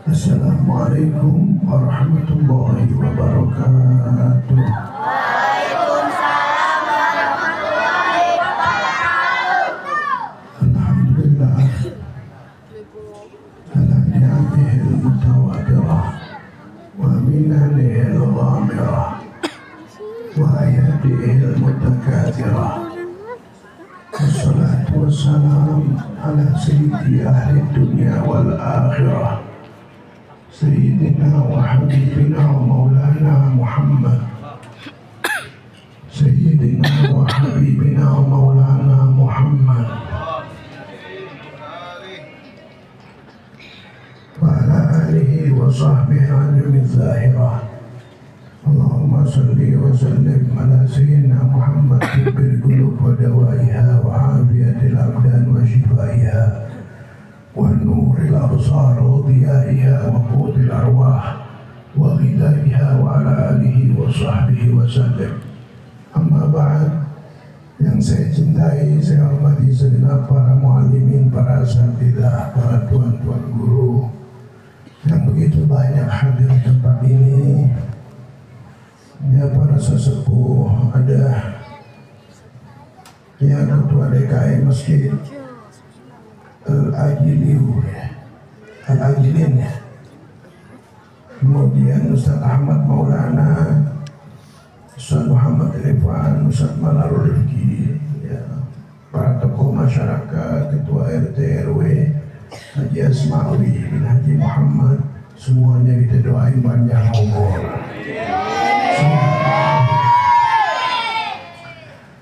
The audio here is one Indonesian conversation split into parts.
Assalamualaikum warahmatullahi wabarakatuh. Waalaikumsalam warahmatullahi wabarakatuh. Alhamdulillah ala ni'amihil mutawatirah wa minanihil ghamirah wa ayadihil mutakathirah. Wassalatu wassalam ala sayyidi ahli dunya wal akhirah Sayyidina wa habibina wa maulana Muhammad Sayyidina wa habibina wa maulana Muhammad wa ala alihi wa sahbihi al-min zahirah. Allahumma salli wa sallim ala sayyidina Muhammad tibbil qulub wa dawaiha wa afiyatil abdan wa shifaiha ونور الأبصار وضيائها وقود الأرواح وغذائها وعلى آله وصحبه وسلم. Amma ba'd. Yang saya cintai, saya hormati segenap para muallimin, para asatidzah, para tuan-tuan guru yang begitu banyak hadir di tempat ini. Ya, para sesepuh, ada ya ketua DKI Masjid Al-Ajilin, kemudian Ustaz Ahmad Maulana, Ustaz Muhammad Irfan, Ustaz Malarul Rifki, ya, para tokoh masyarakat, ketua RT RW, Haji Asmawi bin Haji Muhammad, semuanya kita doain panjang umur.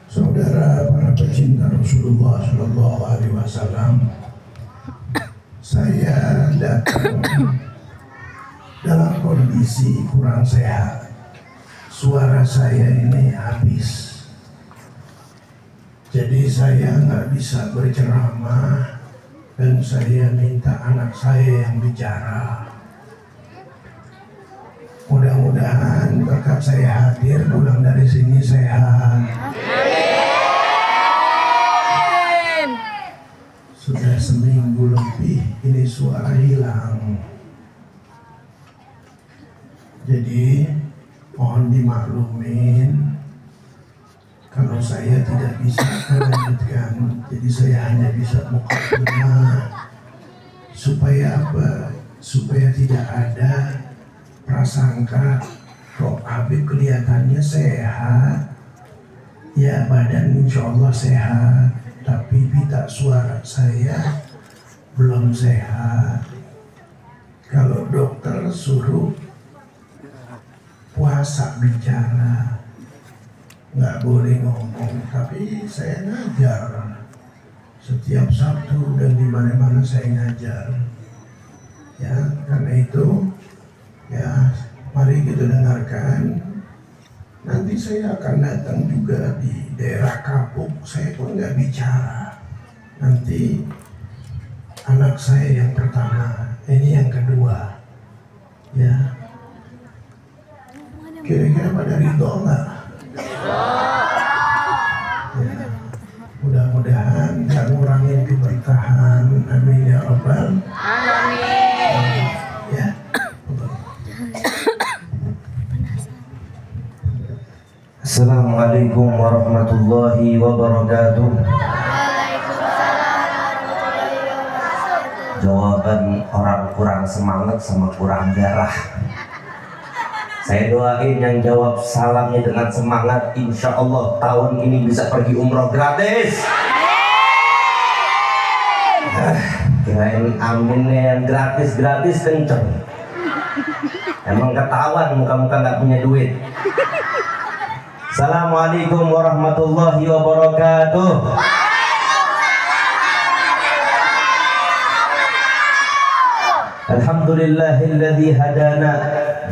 Saudara para pecinta Rasulullah Sallallahu Alaihi Wasallam, saya datang dalam kondisi kurang sehat. Suara saya ini habis, jadi saya nggak bisa berceramah dan saya minta anak saya yang bicara. Mudah-mudahan berkat saya hadir pulang dari sini sehat. Sudah seminggu lebih ini suara hilang. Jadi mohon dimaklumin kalau saya tidak bisa melanjutkan. Jadi saya hanya bisa mukadimah. Supaya apa? Supaya tidak ada prasangka kok Habib kelihatannya sehat. Ya, badan insya Allah sehat, tapi pita suara saya belum sehat. Kalau dokter suruh puasa bicara, nggak boleh ngomong, tapi saya ngajar setiap Sabtu dan di mana-mana saya ngajar. Ya, karena itu ya mari kita dengarkan. Nanti saya akan datang juga di daerah Kapuk, saya pun nggak bicara. Nanti anak saya yang pertama, ini yang kedua. Ya, kira-kira pada ridho nggak? Ya, mudah-mudahan nggak ngurangin keberkahan. Amin ya Rabbal alamin. Ya. Assalamualaikum warahmatullahi wabarakatuh. Jawaban orang kurang semangat sama kurang darah. Saya doain yang jawab salamnya dengan semangat, insya Allah tahun ini bisa pergi umroh gratis. Kirain aminnya yang gratis kenceng. Emang ketahuan muka-muka nggak punya duit. Assalamualaikum warahmatullahi wabarakatuh. Alhamdulillahilladzi hadana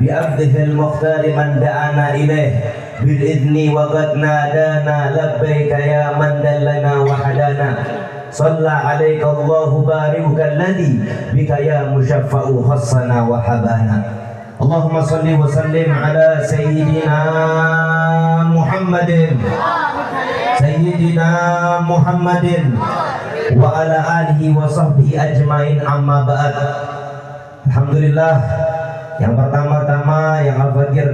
bi'abdihil mukhtari man da'ana ilaih bil'idni wa qad nadana labbaika ya man dallana wa hadana Shalla alaika Allahu barikal ladzi bika ya musyaffa'u khassana wa habana Allahumma salli wa sallim ala sayyidina Muhammadin wa ala alihi wa sahbihi ajmain amma ba'd. Alhamdulillah, yang pertama-tama yang Al-Fakir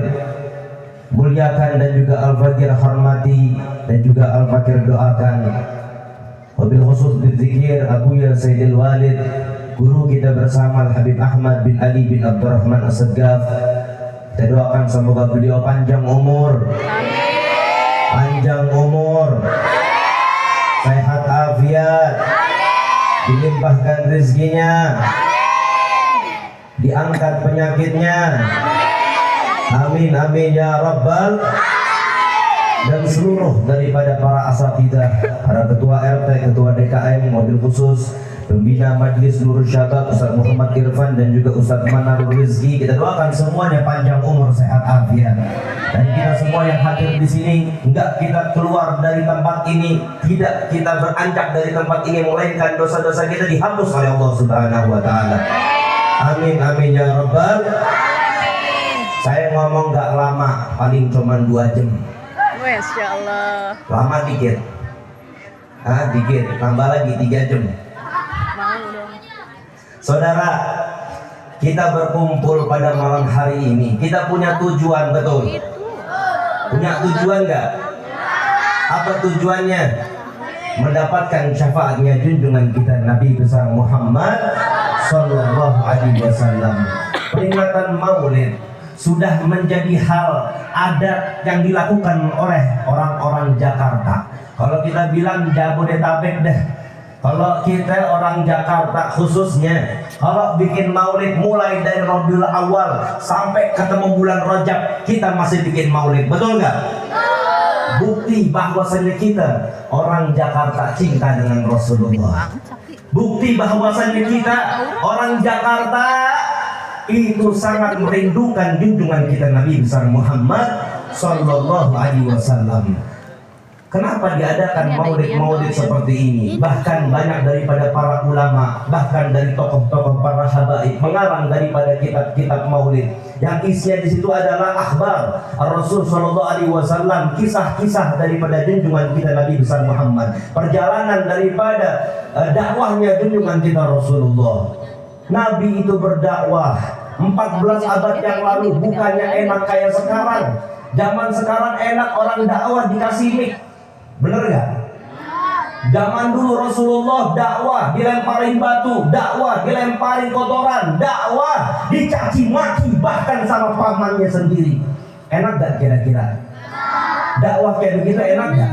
muliakan dan juga Al-Fakir hormati dan juga Al-Fakir doakan, wabil khusus berzikir Abuya Sayyidil Walid, guru kita bersama Al-Habib Ahmad bin Ali bin Abdurrahman As-Saggaf. Kita doakan semoga beliau panjang umur, sehat afiat, dilimpahkan rezekinya, diangkat penyakitnya, amin amin ya rabbal, dan seluruh daripada para asatidzah, para ketua RT, ketua DKM, mobil khusus, pembina Majelis Nurul Syabab Ustaz Muhammad Irfan dan juga Ustaz Manarul Rizki. Kita doakan semuanya panjang umur, sehat afiat, dan kita semua yang hadir di sini, enggak kita keluar dari tempat ini, tidak kita beranjak dari tempat ini, melainkan dosa-dosa kita dihapus oleh Allah Subhanahu wa taala. Amin amin ya rabbal. Saya ngomong gak lama, paling cuma 2 jam. Masya Allah. Lama dikit. Dikit, tambah lagi 3 jam. Mau dong. Saudara, kita berkumpul pada malam hari ini, kita punya tujuan, betul? Punya tujuan gak? Apa tujuannya? Mendapatkan syafaatnya junjungan kita Nabi besar Muhammad Sallallahu Alaihi Wasallam. Peringatan Maulid sudah menjadi hal adat yang dilakukan oleh orang-orang Jakarta. Kalau kita bilang Jabodetabek deh, kalau kita orang Jakarta khususnya, kalau bikin Maulid mulai dari Rabiul Awal sampai ketemu bulan Rajab, kita masih bikin Maulid, betul nggak? Bukti bahwasanya kita orang Jakarta cinta dengan Rasulullah. Bukti bahwasanya kita orang Jakarta itu sangat merindukan junjungan kita Nabi besar Muhammad Sallallahu Alaihi Wasallam. Kenapa diadakan maulid-maulid seperti ini? Bahkan banyak daripada para ulama, bahkan dari tokoh-tokoh para habaib mengarang daripada kitab-kitab maulid yang isinya di situ adalah akhbar Rasul Sallallahu Alaihi Wasallam, kisah-kisah daripada junjungan kita Nabi besar Muhammad, perjalanan daripada dakwahnya junjungan kita Rasulullah. Nabi itu berdakwah 14 abad yang lalu, bukannya enak kayak sekarang. Zaman sekarang enak orang dakwah dikasih mic. Bener gak? Zaman dulu Rasulullah dakwah dilemparin batu, dakwah dilemparin kotoran, dakwah dicaci maki bahkan sama pamannya sendiri. Enak gak kira-kira? Dakwah kayak begitu enak gak?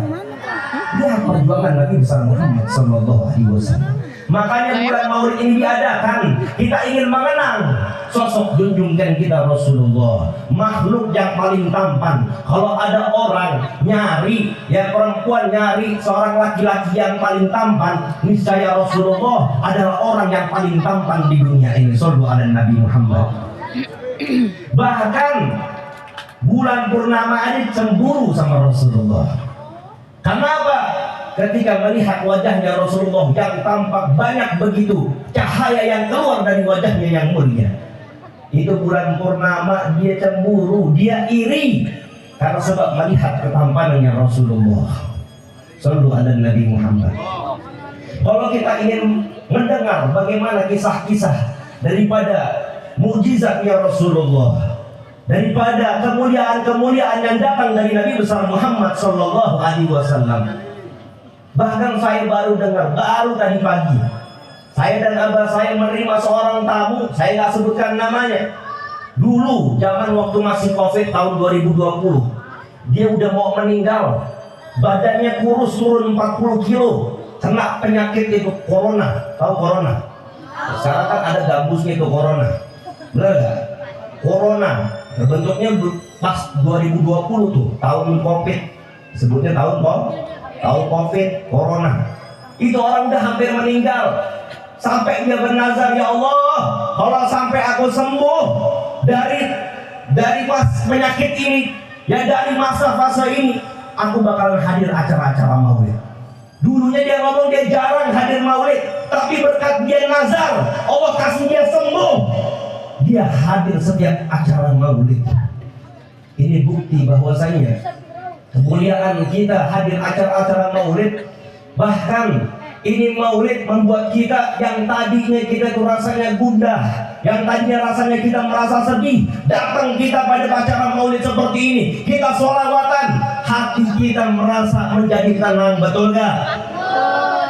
Ya, perjuangan Nabi besar Muhammad Sallallahu Alaihi Wasallam. Makanya bulan Maulid ini diadakan, kita ingin mengenang sosok junjungan kita Rasulullah, makhluk yang paling tampan. Kalau ada orang nyari, ya perempuan nyari seorang laki-laki yang paling tampan, niscaya Rasulullah adalah orang yang paling tampan di dunia ini. Sallu ala Nabi Muhammad. Bahkan bulan purnama ini cemburu sama Rasulullah. Kenapa? Ketika melihat wajahnya Rasulullah yang tampak banyak begitu cahaya yang keluar dari wajahnya yang mulia, itu bulan purnama dia cemburu, dia iri karena sebab melihat ketampanannya Rasulullah. Sallu ala Nabi Muhammad. Kalau kita ingin mendengar bagaimana kisah-kisah daripada mukjizatnya Rasulullah, daripada kemuliaan-kemuliaan yang datang dari Nabi besar Muhammad Sallallahu Alaihi Wasallam. Bahkan saya baru dengar, baru tadi pagi, saya dan abah saya menerima seorang tamu, saya nggak sebutkan namanya. Dulu zaman waktu masih COVID tahun 2020, dia udah mau meninggal, badannya kurus turun 40 kilo, kena penyakit itu corona. Tahu corona? Sekarang kan ada gambusnya itu corona, benar nggak? Corona bentuknya pas 2020 tuh tahun COVID. sebutnya tahun COVID, Corona. Itu orang udah hampir meninggal. Sampai dia bernazar, ya Allah, kalau sampai aku sembuh dari penyakit ini, ya dari masa fase ini, aku bakalan hadir acara-acara maulid. Dulunya dia ngomong dia jarang hadir maulid, tapi berkat dia nazar, Allah kasih dia sembuh. Dia hadir setiap acara maulid. Ini bukti bahwasanya kemuliaan kita hadir acara-acara maulid. Bahkan ini maulid membuat kita yang tadinya kita tuh rasanya gundah, yang tadinya rasanya kita merasa sedih, datang kita pada acara maulid seperti ini, kita sholawatan, hati kita merasa menjadi tenang, betul gak?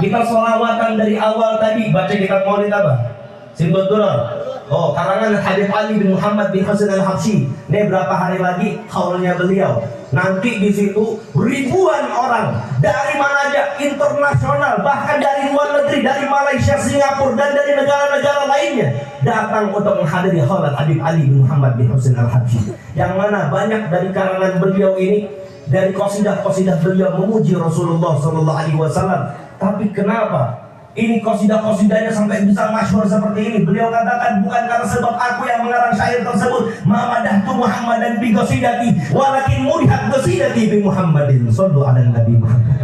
Kita sholawatan dari awal tadi, baca kitab maulid apa? Simbol Duror. Oh, karangan Habib Ali bin Muhammad bin Hasan al-Habsyi. Ini berapa hari lagi haulnya beliau. Nanti di situ ribuan orang dari mana aja, internasional, bahkan dari luar negeri, dari Malaysia, Singapura, dan dari negara-negara lainnya datang untuk menghadiri haul Habib Ali bin Muhammad bin Hasan al-Habsyi. Yang mana banyak dari karangan beliau ini, dari qasidah-qasidah beliau memuji Rasulullah SAW. Tapi kenapa ini qasidah-qasidahnya sampai bisa masyhur seperti ini? Beliau katakan, bukan karena sebab aku yang mengarang syair tersebut, Mamadahtu Muhammadan bi qasidati, walakin murihat qasidati bi Muhammadin sallu ala Nabi Muhammad.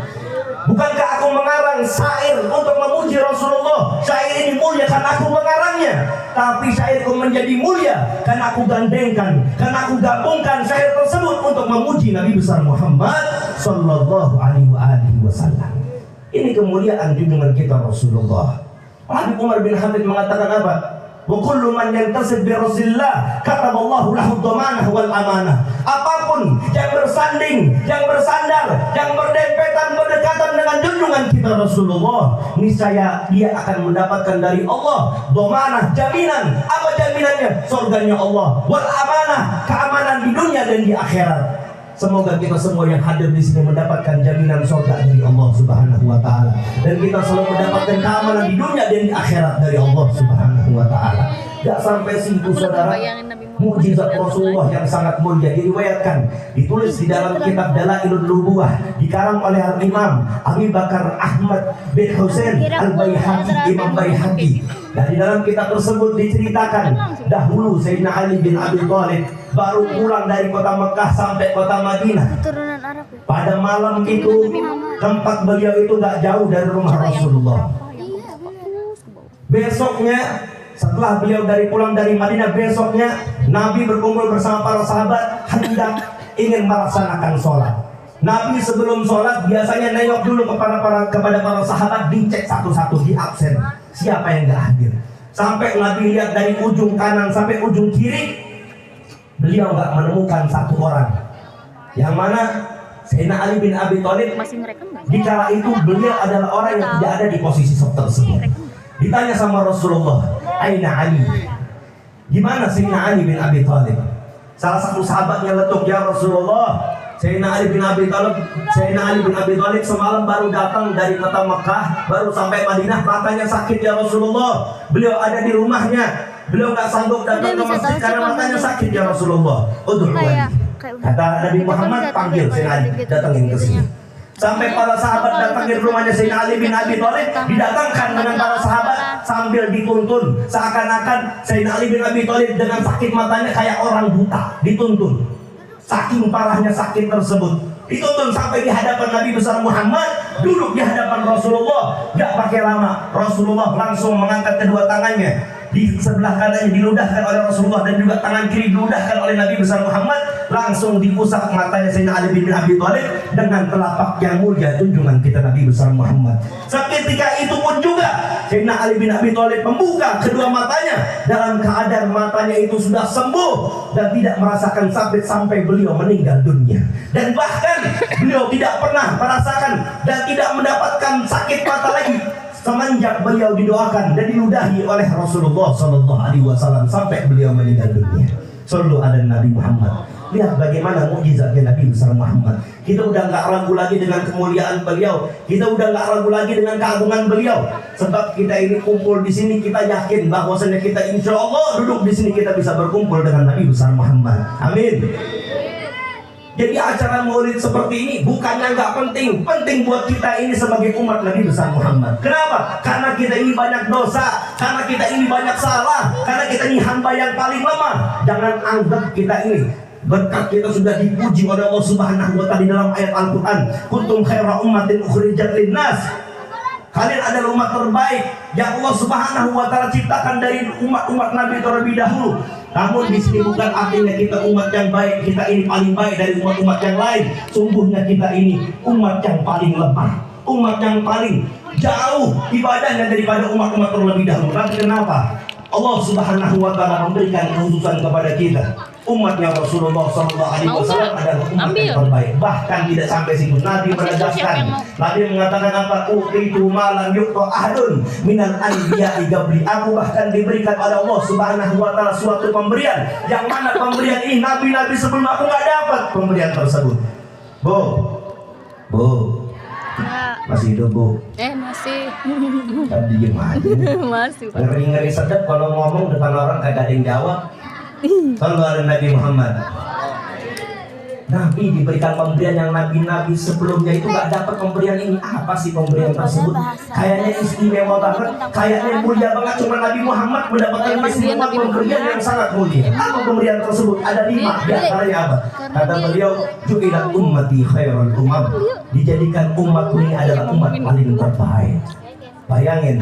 Bukankah aku mengarang syair untuk memuji Rasulullah? Syair ini mulia karena aku mengarangnya, tapi syairku menjadi mulia karena aku gandengkan, karena aku gabungkan syair tersebut untuk memuji Nabi besar Muhammad sallallahu alaihi wasallam. Ini kemuliaan junjungan kita Rasulullah. Habib Umar bin Hamid mengatakan apa? Wa kullu man yantasib bi Rasulillah kataballahu lahu dhamanah wal amanah. Apapun yang bersanding, yang bersandar, yang berdempetan, berdekatan dengan junjungan kita Rasulullah, niscaya dia akan mendapatkan dari Allah dhamanah, jaminan. Apa jaminannya? Surganya Allah. Wal amanah, keamanan di dunia dan di akhirat. Semoga kita semua yang hadir di sini mendapatkan jaminan surga dari Allah Subhanahu wa taala, dan kita selalu mendapatkan keamanan di dunia dan di akhirat dari Allah Subhanahu wa taala. Gak sampai situ saudara, mukjizat Rasulullah yang sangat mulia diriwayatkan, ditulis di dalam kitab Dalailun Nubuwah, dikarang oleh Al-Imam Abi Bakar Ahmad bin Husain Al-Baihaqi, Imam Baihaqi. Dan di dalam kitab tersebut diceritakan, dahulu Sayyidina Ali bin Abi Thalib baru pulang dari kota Mekah sampai kota Madinah. Pada malam itu tempat beliau itu gak jauh dari rumah Rasulullah. Besoknya setelah beliau pulang dari Madinah, besoknya Nabi berkumpul bersama para sahabat hendak ingin melaksanakan sholat. Nabi sebelum sholat biasanya nengok dulu kepada para sahabat, dicek satu-satu, di absen siapa yang gak hadir. Sampai Nabi lihat dari ujung kanan sampai ujung kiri, beliau gak menemukan satu orang. Yang mana Sayyidina Ali bin Abi Thalib, di kala itu beliau adalah orang yang tidak ada di posisi tersebut. Ditanya sama Rasulullah, Aina Ali? Gimana Sayyidina Ali bin Abi Thalib? Salah satu sahabatnya letuk, ya Rasulullah, Sayyidina Ali bin Abi Thalib semalam baru datang dari kota Mekah, baru sampai Madinah, matanya sakit ya Rasulullah. Beliau ada di rumahnya, beliau gak sanggup datang ke masjid karena matanya sakit ya Rasulullah. Udhul wali. Kata Nabi Muhammad, panggil Sayyidina Ali, datangin ke sini. Sampai para sahabat datang di rumahnya Sayyidina Ali bin Abi Thalib, didatangkan dengan para sahabat sambil dituntun, seakan-akan Sayyidina Ali bin Abi Thalib dengan sakit matanya kayak orang buta, dituntun. Saking parahnya sakit tersebut, dituntun sampai di hadapan Nabi besar Muhammad, duduk di hadapan Rasulullah. Gak pakai lama, Rasulullah langsung mengangkat kedua tangannya, di sebelah kanannya diludahkan oleh Rasulullah, dan juga tangan kiri diludahkan oleh Nabi besar Muhammad. Langsung diusap matanya Sayyidina Ali bin Abi Thalib dengan telapak yang mulia junjungan kita Nabi besar Muhammad. Seketika itu pun juga Sayyidina Ali bin Abi Thalib membuka kedua matanya dalam keadaan matanya itu sudah sembuh dan tidak merasakan sakit sampai beliau meninggal dunia. Dan bahkan beliau tidak pernah merasakan dan tidak mendapatkan sakit mata lagi semenjak beliau didoakan dan diludahi oleh Rasulullah SAW sampai beliau meninggal dunia. Sallu ala Nabi Muhammad. Lihat bagaimana mukjizatnya Nabi besar Muhammad. Kita udah gak ragu lagi dengan kemuliaan beliau. Kita udah gak ragu lagi dengan keagungan beliau. Sebab kita ini kumpul di sini, kita yakin bahwasanya kita insya Allah duduk di sini kita bisa berkumpul dengan Nabi besar Muhammad. Amin. Jadi acara maulid seperti ini bukannya nggak penting, penting buat kita ini sebagai umat Nabi besar Muhammad. Kenapa? Karena kita ini banyak dosa, karena kita ini banyak salah, karena kita ini hamba yang paling lemah. Jangan anggap kita ini berkat kita sudah dipuji oleh Allah Subhanahu wa taala di dalam ayat Al-Qur'an, kuntum khaira ummatin ukhrijat linnas. Kalian adalah umat terbaik yang Allah Subhanahu wa taala ciptakan dari umat-umat Nabi terlebih dahulu. Namun di sini bukan artinya kita umat yang baik, kita ini paling baik dari umat-umat yang lain. Sungguhnya kita ini umat yang paling lemah, umat yang paling jauh ibadahnya daripada umat-umat terlebih dahulu. Tapi kenapa Allah Subhanahu wa taala memberikan kekhususan kepada kita? Umatnya Rasulullah SAW adalah umat yang terbaik. Bahkan tidak sampai situ, Nabi menegaskan, Nabi mengatakan apa? Utitu malam yuqta ahadun minal anbiya'i qabli. Aku bahkan diberikan oleh Allah Subhanahu wa taala suatu pemberian yang mana pemberian ini nabi-nabi sebelum aku nggak dapat pemberian tersebut. Bu, masih hidup bu? Masih. Kan diem aja. Masih. Ngeri-ngeri sedap kalau ngomong depan orang kagak ada yang jawab. Sallallahu alaihi Nabi Muhammad. Nabi diberikan pemberian yang nabi-nabi sebelumnya itu gak dapat pemberian ini. Apa sih pemberian tersebut? Kayaknya istimewa banget, kayaknya mulia banget. Cuma Nabi Muhammad mendapatkan istimewa pemberian yang sangat mulia. Apa pemberian tersebut? Ada 5 di antaranya apa? Kata beliau, ju'ilat ummati khairul umam. Dijadikan umatku ini adalah umat paling terbaik. Bayangin,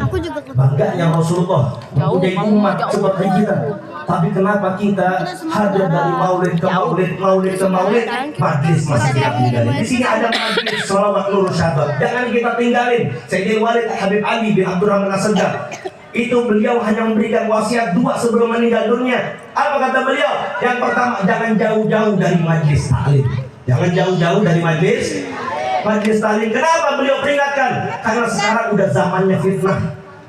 bangganya Rasulullah mempunyai umat seperti kita. Tapi kenapa kita hadir dari maulid ke maulid, maulid ke maulid, majlis masih kita tinggalin. Di sini ada majlis sholawat nur syabat, jangan kita tinggalin. Sayyidil Walid Habib Ali bin Abdurrahman As-Sajjad, itu beliau hanya memberikan wasiat 2 sebelum meninggal dunia. Apa kata beliau? Yang pertama, jangan jauh-jauh dari majlis taklim. Jangan jauh-jauh dari majlis taklim. Kenapa beliau peringatkan? Karena sekarang udah zamannya fitnah.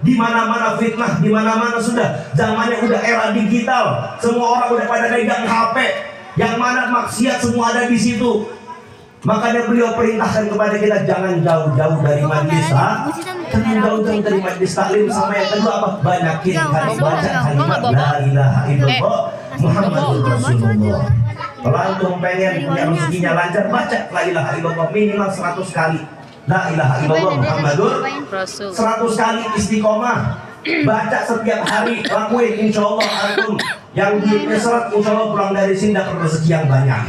Di mana-mana fitnah, di mana-mana sudah zamannya udah era digital. Semua orang udah pada pegang HP, yang mana maksiat semua ada di situ. Makanya beliau perintahkan kepada kita jangan jauh-jauh dari majlis jangan jauh-jauh dari majlis taklim. Sama yang kedua apa? Banyakin kali baca kalimat la ilaha illallah Muhammadur Rasulullah. Kalau antum pengen punya rezekinya lancar, baca la ilaha illallah minimal 100 kali. La ilaha illallah Muhammadur Rasul 100 kali istiqomah. Baca setiap hari, lakuin, insya Allah antum yang duitnya seret, insya Allah pulang dari sini dapat rezeki yang banyak.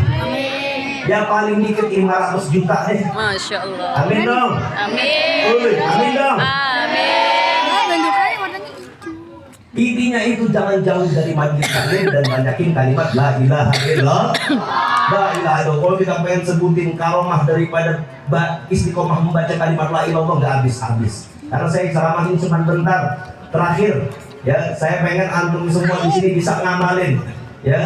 Ya paling dikit 500 juta deh. Masya Allah. Amin dong. Amin. Amin dong. Amin. Intinya itu jangan jauh dari majlis taklim dan banyakin kalimat la ilaha illallah. La ilaha illallah. Kalau kita pengen sebutin karomah daripada istiqomah membaca kalimat la ilallah nggak habis-habis. Karena saya ceramahin cuma bentar. Terakhir, ya saya pengen antum semua di sini bisa ngamalin. Ya,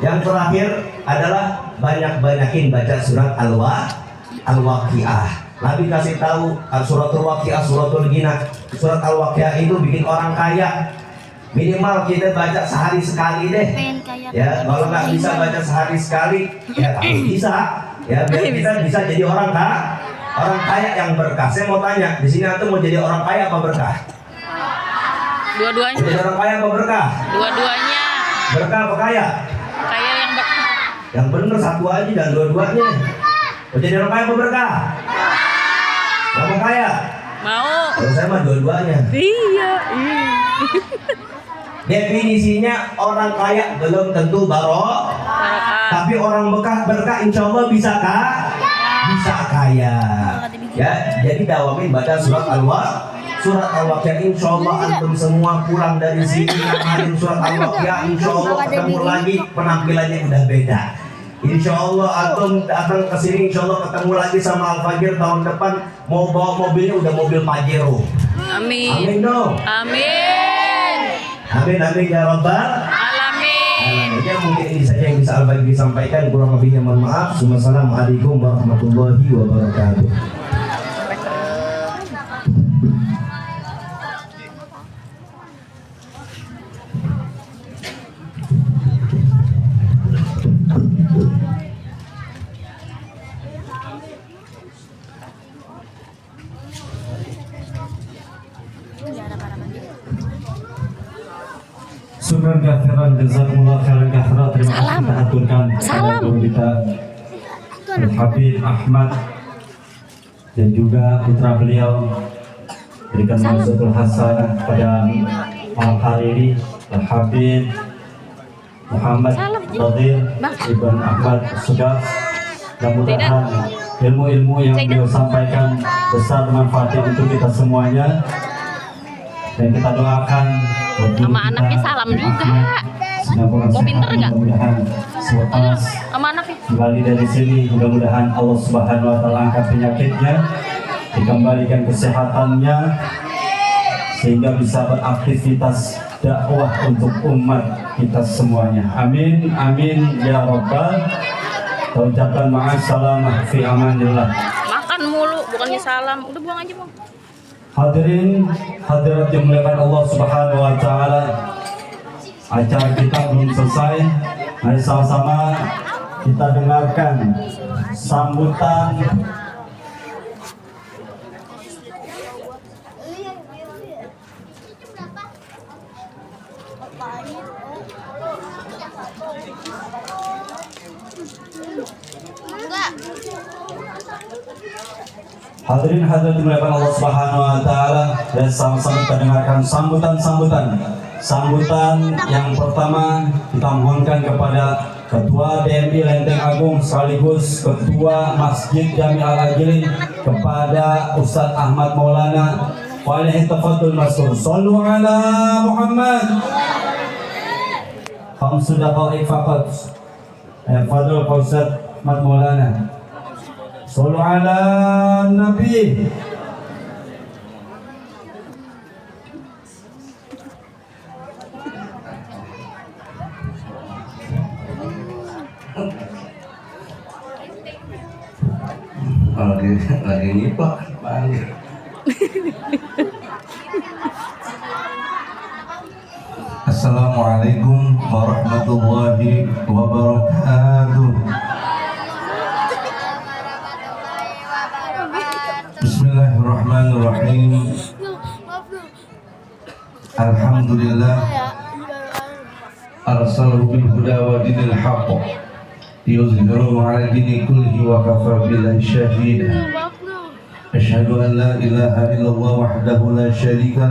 yang terakhir adalah banyakin baca surat Al-Waqiah. Nabi kasih tahu suratul Waqiah, suratul Ghina. Surat Al-Waqiah itu bikin orang kaya. Minimal kita baca sehari sekali deh. Ya, kalau nggak bisa baca sehari sekali, ya tapi bisa. Ya, biar kita bisa jadi orang kaya yang berkah. Saya mau tanya, di sini antum mau jadi orang kaya apa berkah? Dua-duanya. Jadi orang kaya apa berkah? Dua-duanya. Berkah apa kaya? Kaya yang berkah. Yang bener satu aja dan dua-duanya. Mau jadi orang kaya apa berkah? Mau kaya? Mau. Kalau saya mah dua-duanya. Iya. Definisinya orang kaya belum tentu barokah, tapi orang berkah insya Allah bisa kaya. Ya, jadi dawamin baca surat Al-Waqiah. Insya Allah antum semua pulang dari sini ngamalin surat Al-Waqiah. Insya Allah ketemu lagi penampilannya udah beda. Insya Allah antum datang ke sini, insya Allah ketemu lagi sama Al-Fajir tahun depan mau bawa mobilnya udah mobil Pajero. Amin. Amin dong. Amin. Amin ya Rabbal Alamin. Ya mungkin ini saja yang bisa Al-Baghdadi sampaikan. Kurang lebihnya mohon maaf. Wassalamualaikum warahmatullahi wabarakatuh. Syukran kathiran, jazakumullah khairan katsiran. Terima kasih kita aturkan kepada kita Al-Habib Ahmad dan juga putra beliau, berikan mazutul hasanah pada malam hari ini, Al-Habib Muhammad Nadir Ibn Ahmad Sudaf. Mudah-mudahan ilmu-ilmu yang beliau sampaikan besar manfaatnya untuk kita semuanya, dan kita doakan Sama anaknya salam juga. Kok pinter nggak? Mudah-mudahan selepas Sama anaknya. kembali dari sini, mudah-mudahan Allah Subhanahu wa Ta'ala angkat penyakitnya, dikembalikan kesehatannya, sehingga bisa beraktivitas dakwah untuk umat kita semuanya. Amin, amin ya Rabbal. Kita ucapkan ma'assalamah fi amanillah. Makan mulu, bukannya salam. Udah buang aja, Bang. Hadirin hadirat yang dimuliakan Allah Subhanahu wa Ta'ala, acara kita belum selesai. Mari sama-sama kita dengarkan sambutan hadirin hadirat dimuliakan Allah Subhanahu wa Ta'ala, dan sama-sama kita dengarkan sambutan yang pertama. Kita mohonkan kepada Ketua DMI Lenteng Agung sekaligus Ketua Masjid Jami Al-Agilin, kepada Ustadz Ahmad Maulana. Walaikumsalam mas'ul. Sallu ala Muhammad. Khamsu daqaiq faqat. Fadl Ustadz Ahmad Maulana. Sallu ala Nabi. Lagi nyipak bang. Assalamualaikum warahmatullahi wabarakatuh. Bismillahirrahmanirrahim. Alhamdulillah arsalahu bil huda wa dinil haqq yuzhiruhu ala dini kullihi wa kafa billahi shahida. Asyhadu an la ilaha illallah wahdahu la syarika